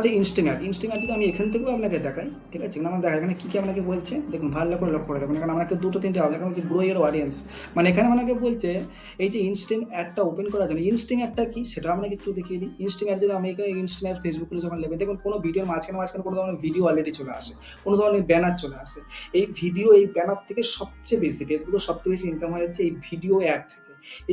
দেখাচ্ছে instinct add. Instinct add যদি আমি এখান থেকেও আপনাকে দেখাই, ঠিক আছে, এখানে আমার দেখা এখানে কী কী আপনাকে বলছে দেখুন, ভালো করে লক্ষ্য করে দেখুন। এখানে আমাকে দুটো তিনটে হবে, এখানে গ্রো ইয়ার অডিয়েন্স, মানে এখানে আপনাকে বলছে এই যে ইনস্টিং অ্যাডটা ওপেন করার জন্য। ইনস্টিং অ্যাডটা কি সেটা আপনাকে একটু দেখিয়ে দিই। ইনস্টিং অ্যাড যদি আমি এখানে ইনস্টিং অ্যাড ফেসবুক খুলে যখন নেবেন, দেখুন কোনো ভিডিওর মাঝখানে কোনো ধরনের ভিডিও অলরেডি চলে আসে, কোনো ধরনের ব্যানার চলে আসে। এই ভিডিও, এই ব্যানার থেকে সবচেয়ে বেশি ফেসবুকের সবচেয়ে বেশি ইনকাম হয়ে যাচ্ছে এই ভিডিও অ্যাড থেকে।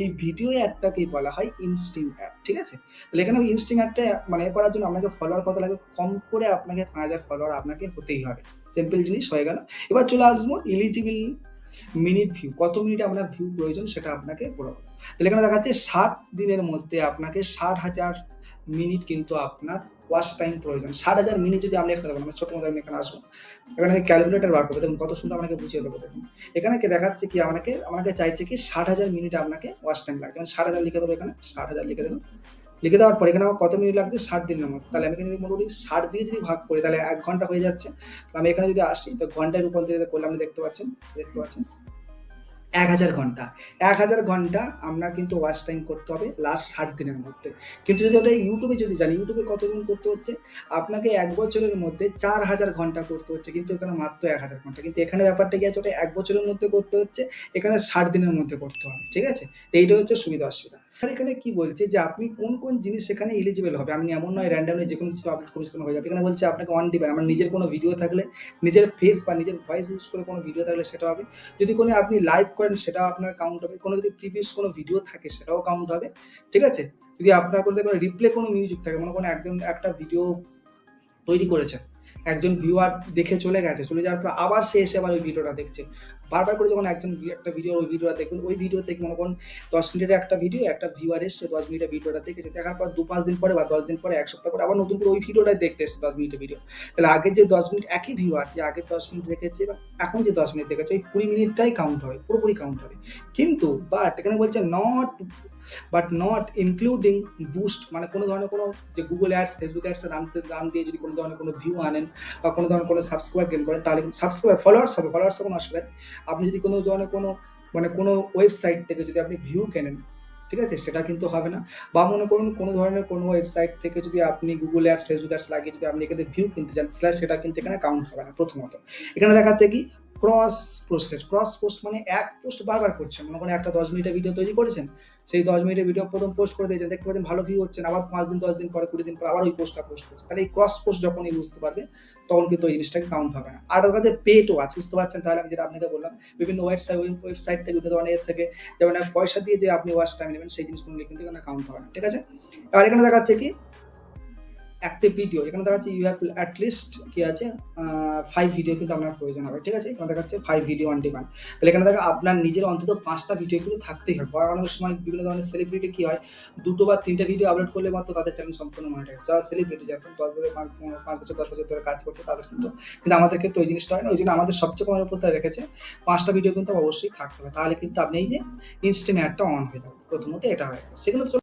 এই ভিডিও অ্যাডটাকেই বলা হয় ইনস্টিং অ্যাড, ঠিক আছে। তাহলে এখানে ইনস্টিং অ্যাডটা মানে করার জন্য আপনাকে ফলোয়ার কত লাগবে, কম করে আপনাকে 5000 ফলোয়ার আপনাকে হতেই হবে। সিম্পল জিনিস হয়ে গেল। এবার চলে আসবো এলিজিবল মিনিট ভিউ, কত মিনিটে আপনার ভিউ প্রয়োজন সেটা আপনাকে বলবো। তাহলে এখানে দেখাচ্ছে 60 দিনের মধ্যে আপনাকে 60,000 মিনিট কিন্তু আপনার ওয়াচ টাইম প্রয়োজন। 60,000 মিনিট যদি আপনি এখানে দেখুন, ছোটো মতো আমি এখানে আসবো, এখানে ক্যালকুলেটার বার করবো, দেখুন কত সুন্দর আপনাকে বুঝিয়ে দেবো। দেখুন এখানে দেখাচ্ছে কি আমাকে চাইছে কি 60,000 মিনিট আপনাকে ওয়াচ টাইম লাগবে। যেমন 60,000 লিখে দেবো, এখানে 60,000 লিখে দেবো। লিখে দেওয়ার পর এখানে আমার কত মিনিট লাগছে, 60 দিনের মধ্যে। তাহলে আমি এখানে মোটামুটি 60 দিয়ে যদি ভাগ করি তাহলে 1 ঘন্টা হয়ে যাচ্ছে। আমি এখানে যদি আসি তো ঘন্টায় রূপান্তরিত করলে আপনি দেখতে পাচ্ছেন 1000 ঘন্টা। 1000 ঘন্টা আপনার কিন্তু ওয়াচ টাইম করতে হবে লাস্ট 60 দিনের মধ্যে। কিন্তু যদি ওটা ইউটিউবে যদি জানি, ইউটিউবে কতদিন করতে হচ্ছে, আপনাকে 1 বছরের মধ্যে 4000 ঘন্টা করতে হচ্ছে, কিন্তু এখানে মাত্র 1000 ঘন্টা। কিন্তু এখানে ব্যাপারটা কি আছে, ওটা 1 বছরের মধ্যে করতে হচ্ছে, এখানে 60 দিনের মধ্যে করতে হবে, ঠিক আছে। তো এইটা হচ্ছে সুবিধা অসুবিধা। আর এখানে কি বলছে যে আপনি কোন কোন জিনিস এখানে এলিজিবল হবে। আপনি এমন নয় র্যান্ডমলি যে কোনো কিছু আপলোড করে সেখানে হয়ে যাবে। এখানে বলছে আপনাকে অন ডিমান্ড, আমার নিজের কোনো ভিডিও থাকলে, নিজের ফেস বা নিজের ভয়েস ইউজ করে কোনো ভিডিও থাকলে সেটা হবে। যদি কোনো আপনি লাইভ করেন সেটাও আপনার কাউন্ট হবে। কোনো যদি প্রিভিয়াস কোনো ভিডিও থাকে সেটাও কাউন্ট হবে, ঠিক আছে। যদি আপনার কোনো রিপ্লে কোনো মিউজিক থাকে, মনে করেন একজন একটা ভিডিও তৈরি করেছেন, একজন ভিউয়ার দেখে চলে গেছে, চলে যাওয়ার পর আবার সে এসে আবার ওই ভিডিওটা দেখছে। বারবার করে যখন একজন একটা ভিডিও ওই ভিডিওটা দেখবেন, ওই ভিডিও থেকে মনে করুন 10 মিনিটের একটা ভিডিও, একটা ভিউয়ার এসছে 10 মিনিটের ভিডিওটা দেখেছে, দেখার পর 2-5 দিন পরে বা 10 দিন পরে, 1 সপ্তাহ পরে আবার নতুন করে ওই ভিডিওটাই দেখতে এসছে 10 মিনিটের ভিডিও। তাহলে আগের যে 10 মিনিট একই ভিউয়ার যে আগের 10 মিনিট দেখেছে বা এখন যে 10 মিনিট দেখেছে, ওই 20 মিনিটটাই কাউন্ট হবে, পুরোপুরি কাউন্ট হবে। কিন্তু এখানে বলছে নট ইনক্লুডিং বুস্ট, মানে কোনো ধরনের কোনো যে গুগল অ্যাডস, ফেসবুক অ্যাডস দাম দিয়ে যদি কোনো ধরনের কোনো ভিউ আনেন বা কোনো ধরনের কোনো সাবস্ক্রাইব গেন করেন, তাহলে কিন্তু ফলোয়ার্স হবে কোনো অসুবিধা নেই। আপনি যদি কোনো ধরনের কোনো মানে কোনো ওয়েবসাইট থেকে যদি আপনি ভিউ কেনেন, ঠিক আছে, সেটা কিন্তু হবে না। বা মনে করুন কোনো ধরনের কোনো ওয়েবসাইট থেকে যদি আপনি গুগল অ্যাডস, ফেসবুক অ্যাডস লাগিয়ে যদি আপনি এখানে ভিউ কিনতে চান, তাহলে সেটা কিন্তু এখানে কাউন্ট হবে না। প্রথমত এখানে দেখাচ্ছে কি ক্রস পোস্ট, মানে এক পোস্ট বারবার করছেন। মনে করেন একটা 10 মিনিটের ভিডিও তৈরি করেছেন, সেই 10 মিনিটের ভিডিও প্রথম পোস্ট করে দিয়েছেন, দেখতে পাচ্ছেন ভালো ভিউ হচ্ছেন, আবার 5 দিন 10 দিন পরে 20 দিন পরে আবার ওই পোস্টটা পোস্ট করছে। তাহলে এই ক্রস পোস্ট যখনই বুঝতে পারবে তখন কিন্তু ওই জিনিসটাকে কাউন্ট হবে না। আর ওর কাছে পেড ওয়াচ, বুঝতে পারছেন। তাহলে আমি যেটা আপনাকে বললাম, বিভিন্ন ওয়েবসাইট থেকে বিভিন্ন ধরনের থেকে যেমন পয়সা দিয়ে যে আপনি ওয়াচ টাইম নেবেন, সেই জিনিসগুলো কিন্তু এখানে কাউন্ট হবে না, ঠিক আছে। আর এখানে দেখাচ্ছে কি অ্যাক্টিভ ভিডিও, এখানে দেখাচ্ছে ইউ হ্যাভ অ্যাটলিস্ট কি আছে 5 ভিডিও কিন্তু আপনার প্রয়োজন হবে, ঠিক আছে। এখানে দেখাচ্ছে 5 ভিডিও অন ডিমান্ড। তাহলে এখানে দেখা আপনার নিজের অন্তত 5টা ভিডিও কিন্তু থাকতেই হবে। আর অনেক সময় বিভিন্ন ধরনের সেলিব্রিটি কি হয়, 2টো বা 3টে ভিডিও আপলোড করলে মাত্র তাদের চ্যানেল সম্পূর্ণ মনিটাইজ। যারা সেলিব্রিটি, যারা 5 বছর 10 বছর ধরে কাজ করছে তাদের কিন্তু আমাদের ক্ষেত্রে ওই জিনিসটা হয় না। ওই জন্য আমাদের সবচেয়ে কমের উপর তারা রেখেছে 5টা ভিডিও কিন্তু অবশ্যই থাকতে হবে। তাহলে কিন্তু আপনি এই যে ইনস্ট্যান্ট অ্যাডটা অন হয়ে যাবে, প্রথমত এটা হয়। সেগুলো